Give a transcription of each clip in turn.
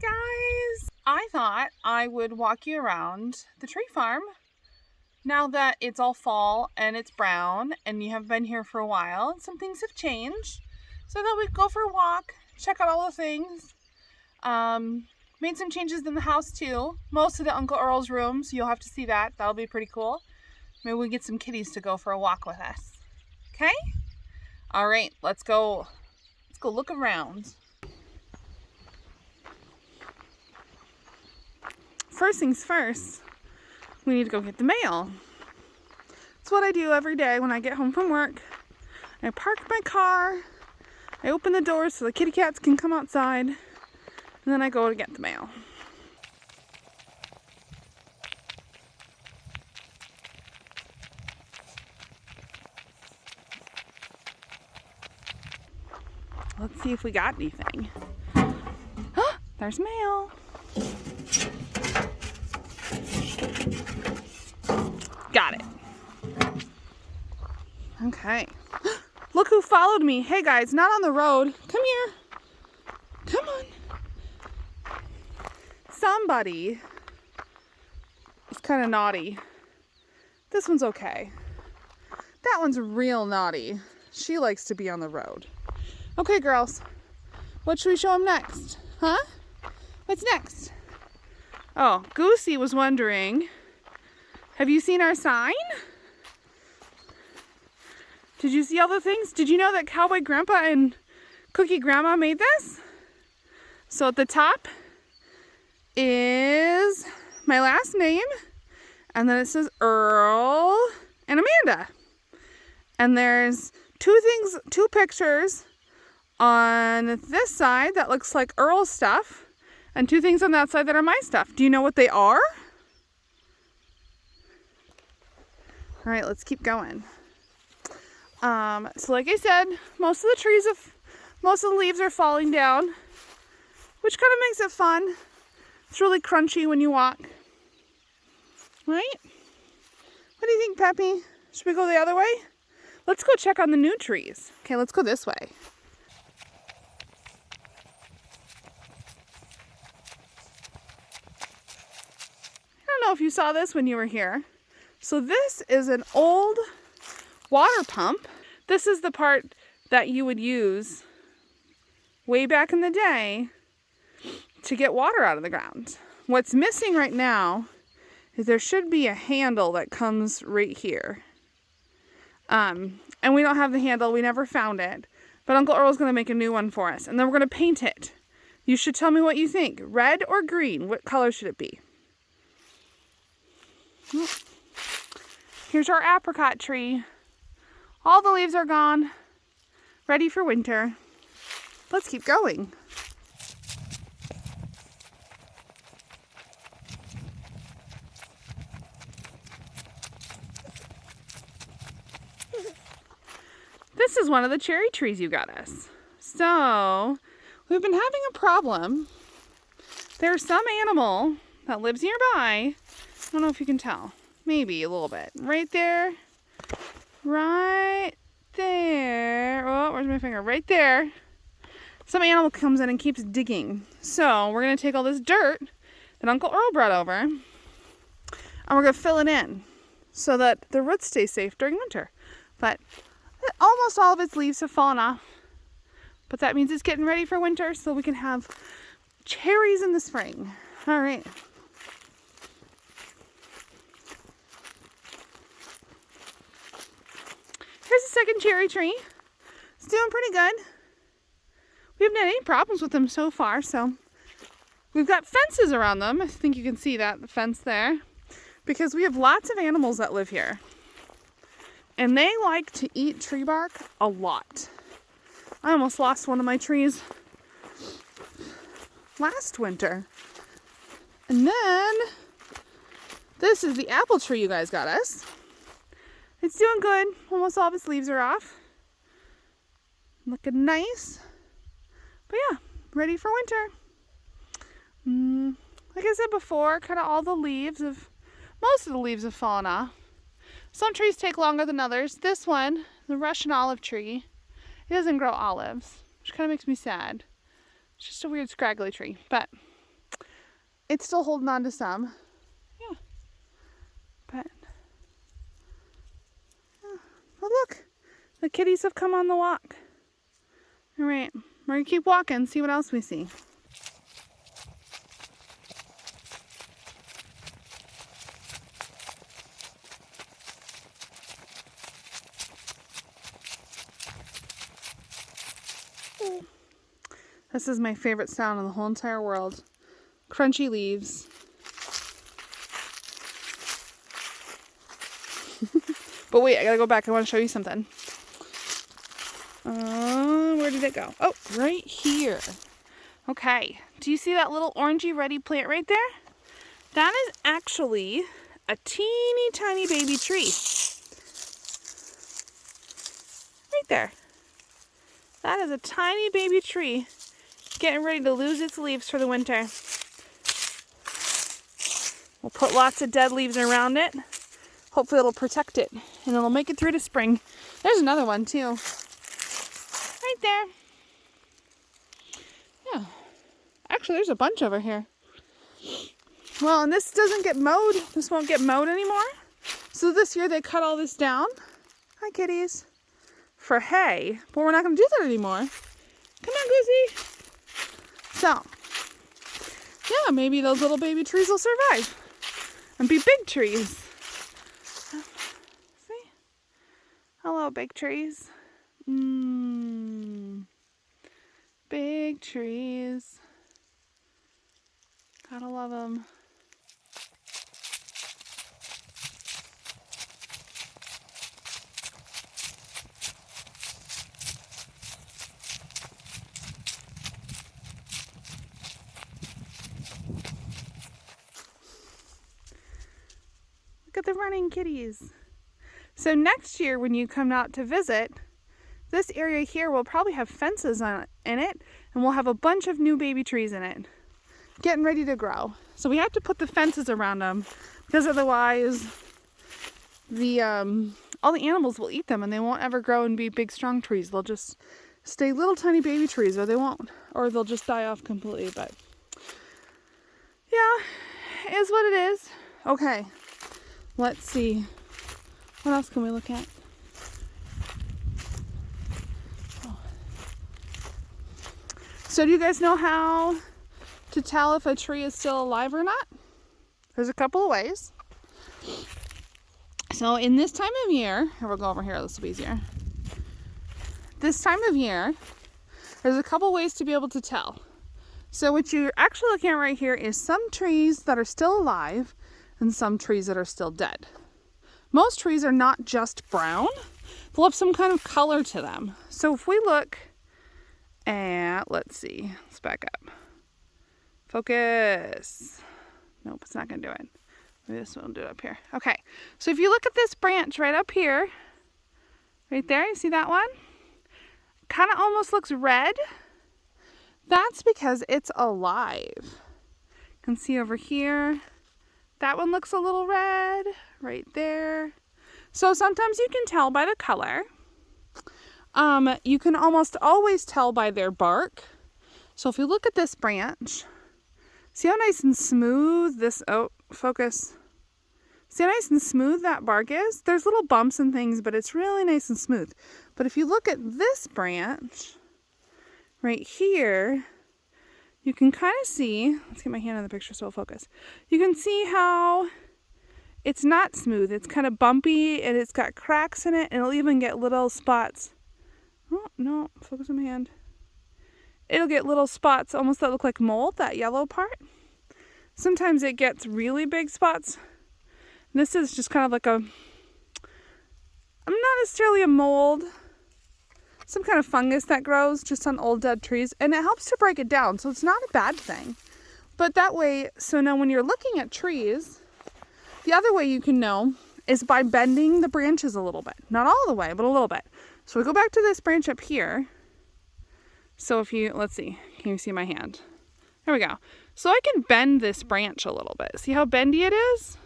guys! I thought I would walk you around the tree farm now that it's all fall and it's brown and you have been here for a while. Some things have changed. So I thought we'd go for a walk, check out all the things. Made some changes in the house too. Most of the Uncle Earl's rooms, you'll have to see that. That'll be pretty cool. Maybe we get some kitties to go for a walk with us. Okay? All right, let's go look around. First things first, we need to go get the mail. That's what I do every day when I get home from work. I park my car, I open the doors so the kitty cats can come outside, and then I go to get the mail. Let's see if we got anything. There's mail. Got it. Okay. Look who followed me. Hey guys, not on the road. Come here. Come on. Somebody is kind of naughty. This one's okay. That one's real naughty. She likes to be on the road. Okay, girls. What should we show them next? Huh? What's next? Oh, Goosey was wondering, have you seen our sign? Did you see all the things? Did you know that Cowboy Grandpa and Cookie Grandma made this? So at the top is my last name, and then it says Earl and Amanda. And there's two pictures on this side that looks like Earl's stuff, and two things on that side that are my stuff. Do you know what they are? All right, let's keep going. So like I said, most of the leaves are falling down, which kind of makes it fun. It's really crunchy when you walk. Right? What do you think, Peppy? Should we go the other way? Let's go check on the new trees. Okay, let's go this way. I don't know if you saw this when you were here. So this is an old water pump. This is the part that you would use way back in the day to get water out of the ground. What's missing right now is there should be a handle that comes right here. And we don't have the handle. We never found it. But Uncle Earl's going to make a new one for us. And then we're going to paint it. You should tell me what you think. Red or green? What color should it be? Here's our apricot tree. All the leaves are gone. Ready for winter. Let's keep going. This is one of the cherry trees you got us. So, we've been having a problem. There's some animal that lives nearby. I don't know if you can tell. Maybe a little bit. Right there. Right there. Oh, where's my finger? Right there. Some animal comes in and keeps digging. So, we're going to take all this dirt that Uncle Earl brought over, and we're going to fill it in so that the roots stay safe during winter. But almost all of its leaves have fallen off. But that means it's getting ready for winter so we can have cherries in the spring. All right. Here's a second cherry tree. It's doing pretty good. We haven't had any problems with them so far, so we've got fences around them. I think you can see that, the fence there, because we have lots of animals that live here. And they like to eat tree bark a lot. I almost lost one of my trees last winter. And then this is the apple tree you guys got us. It's doing good. Almost all of its leaves are off. Looking nice. But yeah, ready for winter. Like I said before, kind of most of the leaves have fallen off. Some trees take longer than others. This one, the Russian olive tree, it doesn't grow olives, which kind of makes me sad. It's just a weird scraggly tree, but it's still holding on to some. Yeah. But, oh, look, the kitties have come on the walk. All right, we're gonna keep walking, see what else we see. This is my favorite sound in the whole entire world. Crunchy leaves. But wait, I gotta go back. I want to show you something. Where did it go? Oh, right here. Okay. Do you see that little orangey ready plant right there? That is actually a teeny tiny baby tree. Right there. That is a tiny baby tree getting ready to lose its leaves for the winter. We'll put lots of dead leaves around it. Hopefully it'll protect it and it'll make it through to spring. There's another one too. Right there. Yeah. Actually, there's a bunch over here. Well, and this doesn't get mowed. This won't get mowed anymore. So this year they cut all this down. Hi, kitties. For hay. But we're not going to do that anymore. Come on, Goosey. So, yeah, maybe those little baby trees will survive and be big trees. See? Hello, big trees. Big trees. Gotta love them. Look at the running kitties. So next year when you come out to visit, this area here will probably have fences in it, and we'll have a bunch of new baby trees in it, getting ready to grow. So we have to put the fences around them, because otherwise all the animals will eat them and they won't ever grow and be big strong trees. They'll just stay little tiny baby trees, or they'll just die off completely. But yeah, it is what it is. Okay, let's see. What else can we look at? So do you guys know how to tell if a tree is still alive or not? There's a couple of ways. So in this time of year, here we'll go over here, this will be easier. This time of year, there's a couple ways to be able to tell. So what you're actually looking at right here is some trees that are still alive and some trees that are still dead. Most trees are not just brown, they'll have some kind of color to them. So if we look at, let's see, let's back up. Focus. Nope, it's not going to do it. Maybe this one will do it up here. Okay, so if you look at this branch right up here, right there, you see that one? Kind of almost looks red. That's because it's alive. You can see over here, that one looks a little red, right there. So sometimes you can tell by the color. You can almost always tell by their bark. So if you look at this branch, see how nice and smooth this, oh, focus. See how nice and smooth that bark is? There's little bumps and things, but it's really nice and smooth. But if you look at this branch, right here, you can kind of see, let's get my hand on the picture so it'll focus. You can see how it's not smooth. It's kind of bumpy and it's got cracks in it, and it'll even get little spots. Oh, no, focus on my hand. It'll get little spots almost that look like mold, that yellow part. Sometimes it gets really big spots. This is just kind of like not necessarily a mold, some kind of fungus that grows just on old dead trees, and it helps to break it down, so it's not a bad thing. But that way, so now when you're looking at trees, the other way you can know is by bending the branches a little bit. Not all the way, but a little bit. So we go back to this branch up here. So if you, let's see, can you see my hand? There we go. So I can bend this branch a little bit. See how bendy it is?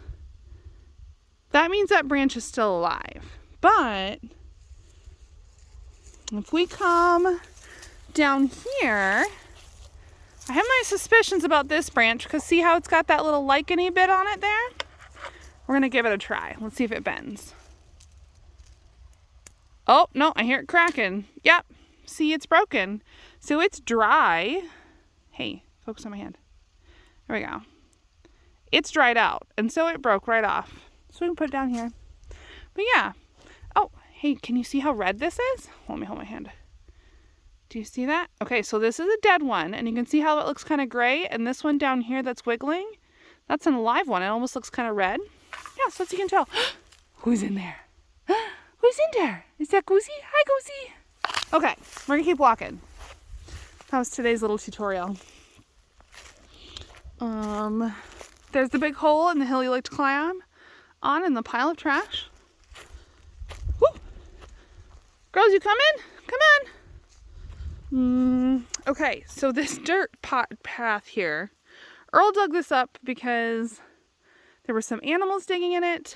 That means that branch is still alive. But if we come down here, I have my suspicions about this branch because see how it's got that little licheny bit on it there? We're going to give it a try. Let's see if it bends. Oh, no, I hear it cracking. Yep. See, it's broken. So it's dry. Hey, focus on my hand. There we go. It's dried out, and so it broke right off. So we can put it down here. But yeah. Oh, hey, can you see how red this is? Let me hold my hand. Do you see that? Okay, so this is a dead one, and you can see how it looks kind of gray, and this one down here that's wiggling, that's an alive one. It almost looks kind of red. Yeah, so as you can tell. Who's in there? Who's in there? Is that Goosey? Hi, Goosey. Okay, we're gonna keep walking. That was today's little tutorial. There's the big hole in the hill you like to climb on in the pile of trash. Woo! Girls, you coming? Come on. Okay, so this dirt path here, Earl dug this up because there were some animals digging in it,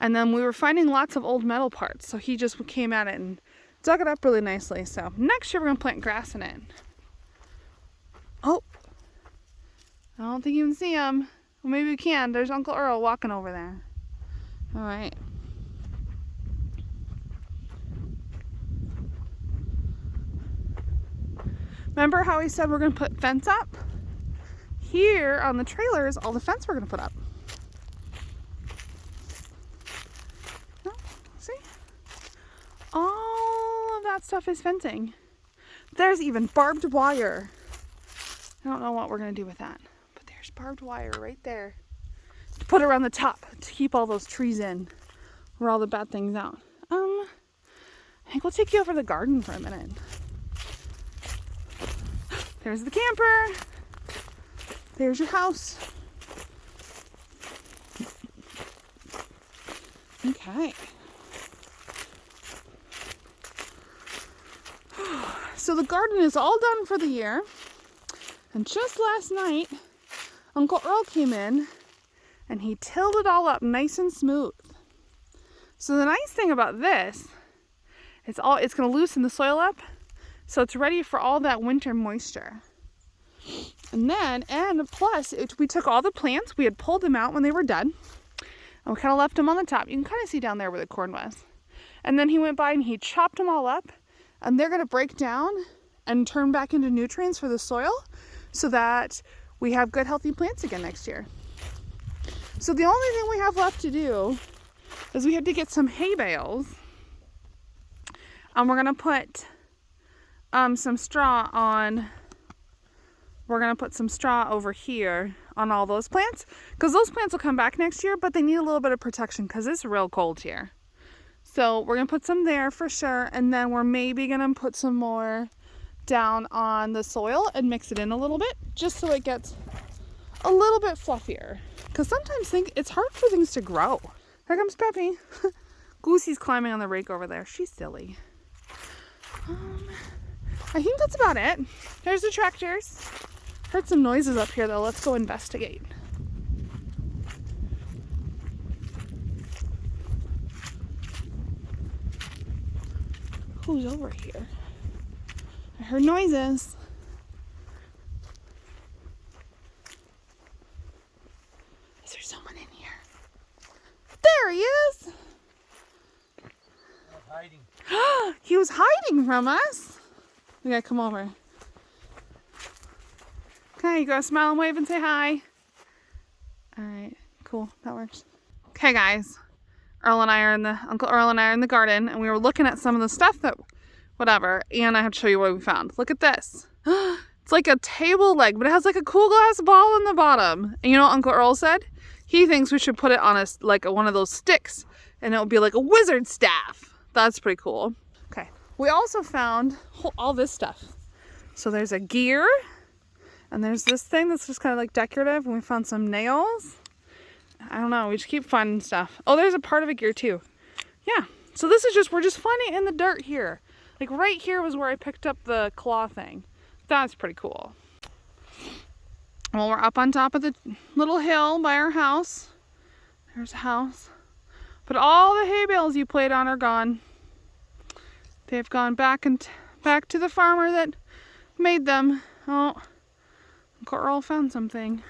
and then we were finding lots of old metal parts, so he just came at it and dug it up really nicely. So next year we're going to plant grass in it. Oh, I don't think you can see him. Well, maybe we can. There's Uncle Earl walking over there. All right. Remember how we said we're going to put fence up? Here on the trailer is all the fence we're going to put up. Oh, see? All of that stuff is fencing. There's even barbed wire. I don't know what we're going to do with that. But there's barbed wire right there. To put around the top to keep all those trees in. Or all the bad things out. I think we'll take you over the garden for a minute. There's the camper. There's your house. Okay. So the garden is all done for the year. And just last night, Uncle Earl came in and he tilled it all up nice and smooth. So the nice thing about this, it's going to loosen the soil up. So it's ready for all that winter moisture. And plus, we took all the plants. We had pulled them out when they were dead. And we kind of left them on the top. You can kind of see down there where the corn was. And then he went by and he chopped them all up. And they're going to break down and turn back into nutrients for the soil so that we have good, healthy plants again next year. So the only thing we have left to do is we have to get some hay bales. And we're going to put some straw on. We're going to put some straw over here on all those plants because those plants will come back next year, but they need a little bit of protection because it's real cold here. So we're going to put some there for sure, and then we're maybe going to put some more down on the soil and mix it in a little bit just so it gets a little bit fluffier because sometimes it's hard for things to grow. Here comes Peppy. Goosey's climbing on the rake over there. She's silly. I think that's about it. There's the tractors. Heard some noises up here though. Let's go investigate. Who's over here? I heard noises. Is there someone in here? There he is! Hiding. He was hiding from us. We gotta come over. Okay, you gotta smile and wave and say hi. Alright, cool, that works. Okay guys, Uncle Earl and I are in the garden and we were looking at some of the stuff whatever, and I have to show you what we found. Look at this. It's like a table leg, but it has like a cool glass ball in the bottom. And you know what Uncle Earl said? He thinks we should put it on one of those sticks and it will be like a wizard staff. That's pretty cool. Okay, we also found all this stuff. So there's a gear, and there's this thing that's just kind of like decorative, and we found some nails. I don't know, we just keep finding stuff. Oh, there's a part of a gear too. Yeah, so this is we're just finding it in the dirt here. Like right here was where I picked up the claw thing. That's pretty cool. Well, we're up on top of the little hill by our house. There's a house. But all the hay bales you played on are gone. They've gone back to the farmer that made them. Oh, Uncle Earl found something.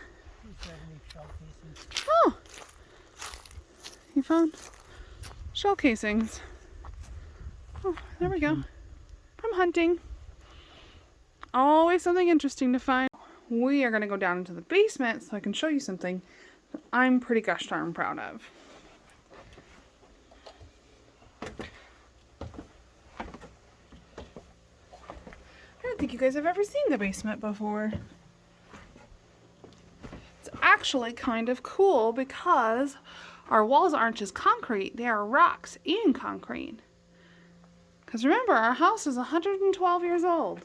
Oh! He found shell casings. Oh, there we go. From hunting. Always something interesting to find. We are going to go down into the basement so I can show you something that I'm pretty gosh darn proud of. I don't think you guys have ever seen the basement before. It's actually kind of cool because our walls aren't just concrete, they are rocks and concrete. Because remember, our house is 112 years old.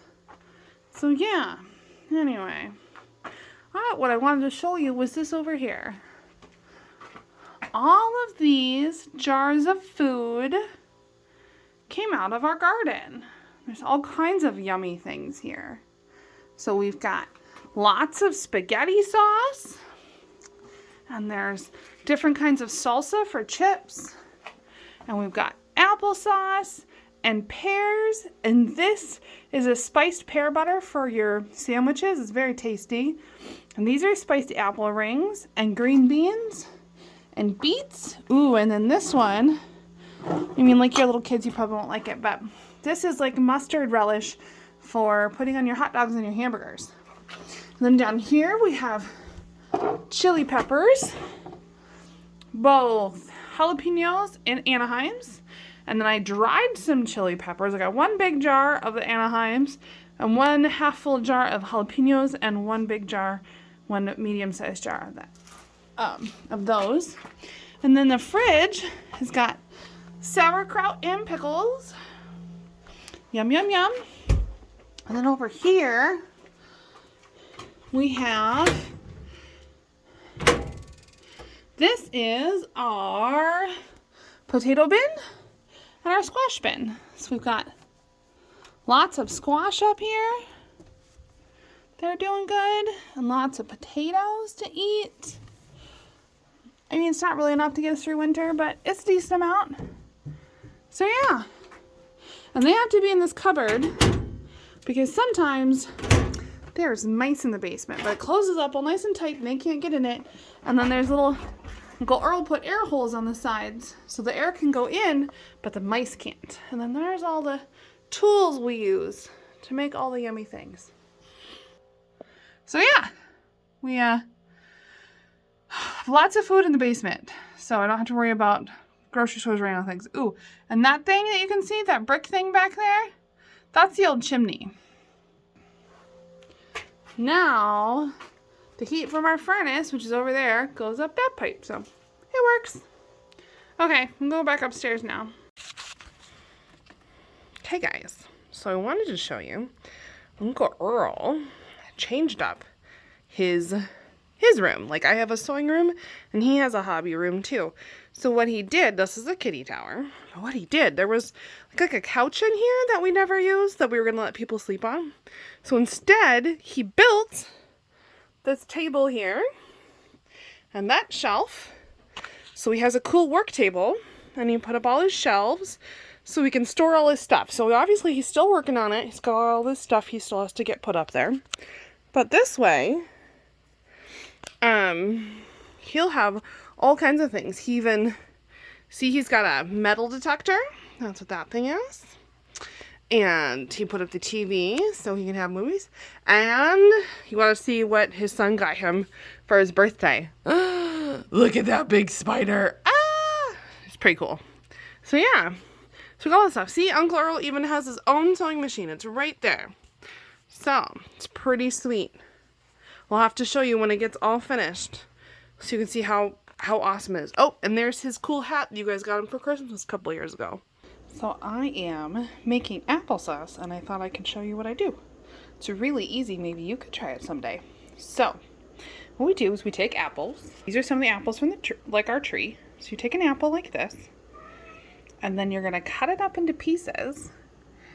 So yeah, anyway. What I wanted to show you was this over here. All of these jars of food came out of our garden. There's all kinds of yummy things here. So we've got lots of spaghetti sauce. And there's different kinds of salsa for chips. And we've got applesauce and pears. And this is a spiced pear butter for your sandwiches. It's very tasty. And these are spiced apple rings and green beans and beets. Ooh, and then this one, I mean, like your little kids, you probably won't like it, but this is like mustard relish for putting on your hot dogs and your hamburgers. And then down here we have chili peppers, both jalapenos and Anaheims. And then I dried some chili peppers. I got one big jar of the Anaheims and one half full jar of jalapenos and one big jar, one medium-sized jar of that, of those. And then the fridge has got sauerkraut and pickles. Yum, yum, yum. And then over here, we have, this is our potato bin and our squash bin. So we've got lots of squash up here. They're doing good. And lots of potatoes to eat. I mean, it's not really enough to get us through winter, but it's a decent amount. So yeah. And they have to be in this cupboard because sometimes there's mice in the basement, but it closes up all nice and tight and they can't get in it. And then there's little, Uncle Earl put air holes on the sides so the air can go in, but the mice can't. And then there's all the tools we use to make all the yummy things. So yeah, we have lots of food in the basement, so I don't have to worry about grocery stores running out of things. Ooh, and that thing that you can see, that brick thing back there, that's the old chimney. Now, the heat from our furnace, which is over there, goes up that pipe, so it works. Okay, I'm going back upstairs now. Okay guys, so I wanted to show you Uncle Earl changed up his room. Like I have a sewing room and he has a hobby room too. So what he did, this is a kitty tower. What he did, there was like a couch in here that we never used that we were going to let people sleep on. So instead, he built this table here and that shelf. So he has a cool work table and he put up all his shelves so he can store all his stuff. So obviously he's still working on it. He's got all this stuff he still has to get put up there. But this way, he'll have all kinds of things. He even, see, he's got a metal detector. That's what that thing is. And he put up the TV so he can have movies. And you want to see what his son got him for his birthday. Look at that big spider. Ah! It's pretty cool. So yeah. So we got all this stuff. See, Uncle Earl even has his own sewing machine. It's right there. So, it's pretty sweet. We'll have to show you when it gets all finished so you can see how awesome it is. Oh, and there's his cool hat you guys got him for Christmas a couple years ago. So I am making applesauce and I thought I could show you what I do. It's really easy. Maybe you could try it someday. So, what we do is we take apples. These are some of the apples from the our tree. So you take an apple like this and then you're going to cut it up into pieces.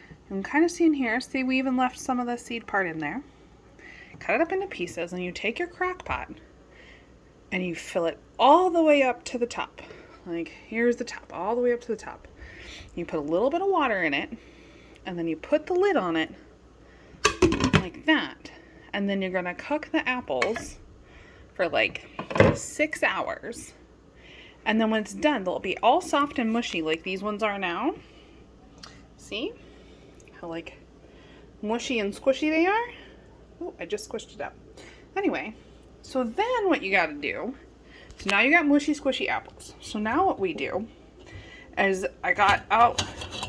You can kind of see in here, see we even left some of the seed part in there. Cut it up into pieces and you take your crock pot and you fill it all the way up to the top. Like here's the top, all the way up to the top. You put a little bit of water in it and then you put the lid on it like that. And then you're gonna cook the apples for like 6 hours. And then when it's done, they'll be all soft and mushy like these ones are now. See how like mushy and squishy they are? Oh, I just squished it up. Anyway, so then what you gotta do, so now you got mushy squishy apples. So now what we do is I got out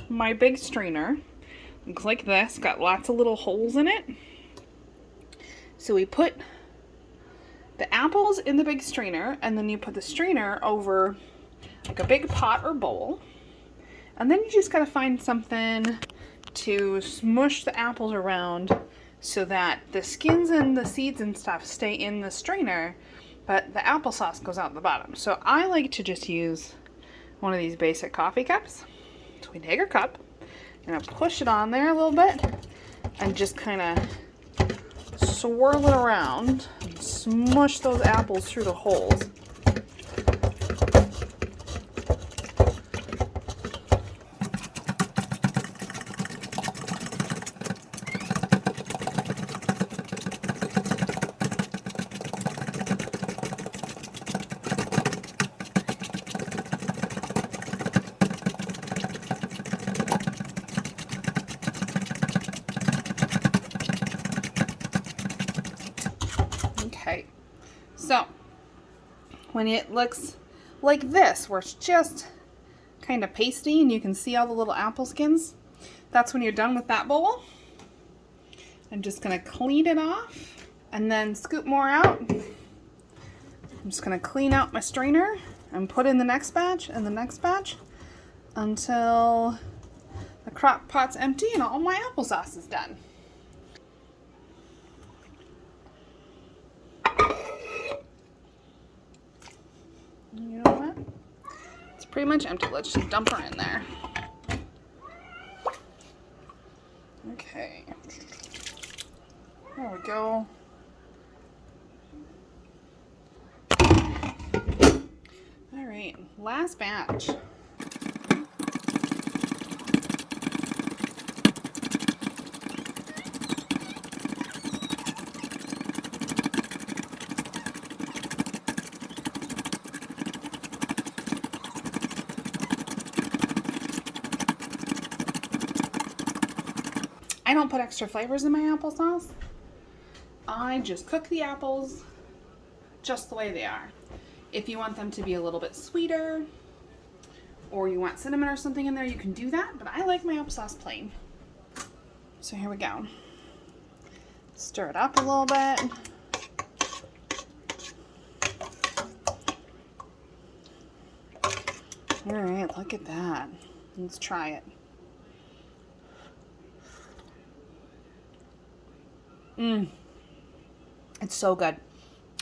my big strainer. Looks like this, got lots of little holes in it. So we put the apples in the big strainer, and then you put the strainer over like a big pot or bowl. And then you just gotta find something to smush the apples around so that the skins and the seeds and stuff stay in the strainer, but the applesauce goes out the bottom. So I like to just use one of these basic coffee cups. So we take our cup and I push it on there a little bit and just kind of swirl it around and smush those apples through the holes. Okay, so when it looks like this, where it's just kind of pasty and you can see all the little apple skins, that's when you're done with that bowl. I'm just going to clean it off and then scoop more out. I'm just going to clean out my strainer and put in the next batch and the next batch until the crock pot's empty and all my applesauce is done. You know what? It's pretty much empty. Let's just dump her in there. Okay. There we go. All right, last batch. I don't put extra flavors in my applesauce. I just cook the apples just the way they are. If you want them to be a little bit sweeter or you want cinnamon or something in there, you can do that, but I like my applesauce plain. So here we go. Stir it up a little bit. All right, look at that. Let's try it. It's so good.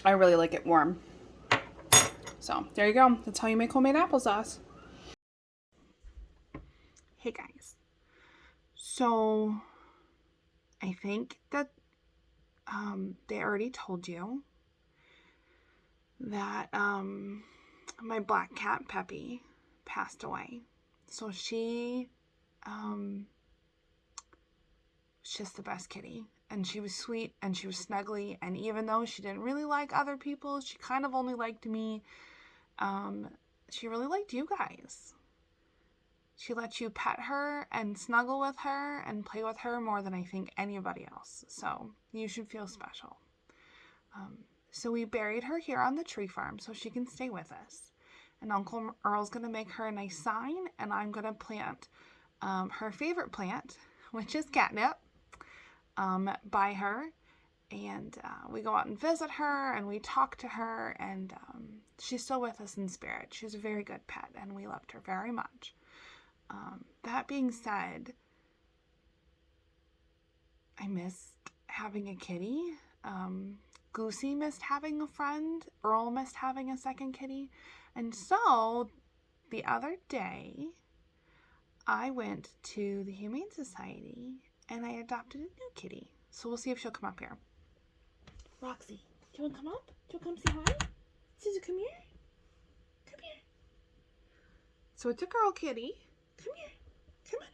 I really like it warm. So there you go. That's how you make homemade applesauce. Hey guys. So I think that they already told you that my black cat Peppy passed away. So she's just the best kitty. And she was sweet and she was snuggly. And even though she didn't really like other people, she kind of only liked me. She really liked you guys. She let you pet her and snuggle with her and play with her more than I think anybody else. So you should feel special. So we buried her here on the tree farm so she can stay with us. And Uncle Earl's going to make her a nice sign, and I'm going to plant her favorite plant, which is catnip, by her. And we go out and visit her, and we talk to her, and she's still with us in spirit. She's a very good pet, and we loved her very much. That being said, I missed having a kitty. Goosey missed having a friend. Earl missed having a second kitty. And so, the other day, I went to the Humane Society, and I adopted a new kitty. So we'll see if she'll come up here. Roxy, do you want to come up? Do you want to come say hi? Caesar, come here. Come here. So it's a girl kitty. Come here. Come on.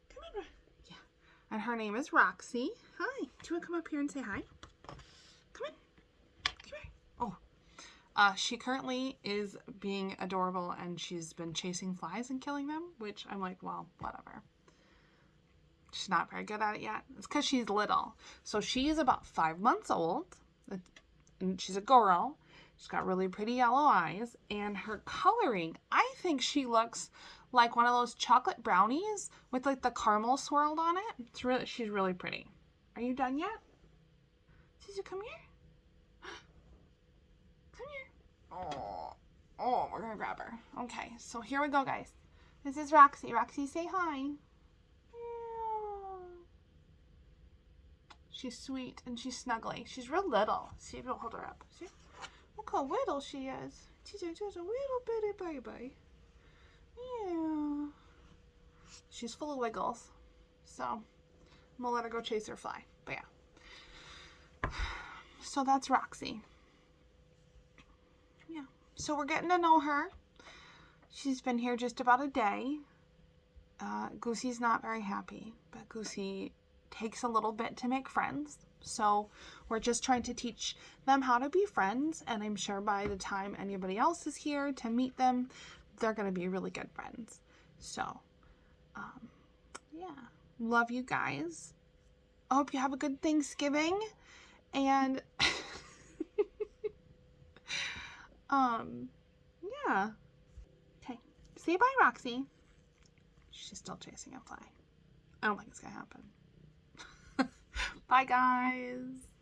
Come on. Yeah. And her name is Roxy. Hi. Do you want to come up here and say hi? Come on. Come here. Oh. She currently is being adorable, and she's been chasing flies and killing them, which I'm like, well, whatever. She's not very good at it yet. It's because she's little. So she is about 5 months old, and she's a girl. She's got really pretty yellow eyes, and her coloring, I think she looks like one of those chocolate brownies with like the caramel swirled on it. She's really pretty. Are you done yet? Suzu, come here. Come here. Oh, we're gonna grab her. Okay, so here we go, guys. This is Roxy. Roxy, say hi. She's sweet and she's snuggly. She's real little. See, we'll hold her up. See? Look how little she is. She's just a little bitty baby. Yeah. She's full of wiggles. So, I'm gonna let her go chase her fly. But yeah. So that's Roxy. Yeah. So we're getting to know her. She's been here just about a day. Goosey's not very happy, but Goosey takes a little bit to make friends. So we're just trying to teach them how to be friends, and I'm sure by the time anybody else is here to meet them, they're going to be really good friends. So, yeah. Love you guys. I hope you have a good Thanksgiving, and yeah. Okay. Say bye, Roxy. She's still chasing a fly. I don't think it's gonna happen. Bye, guys.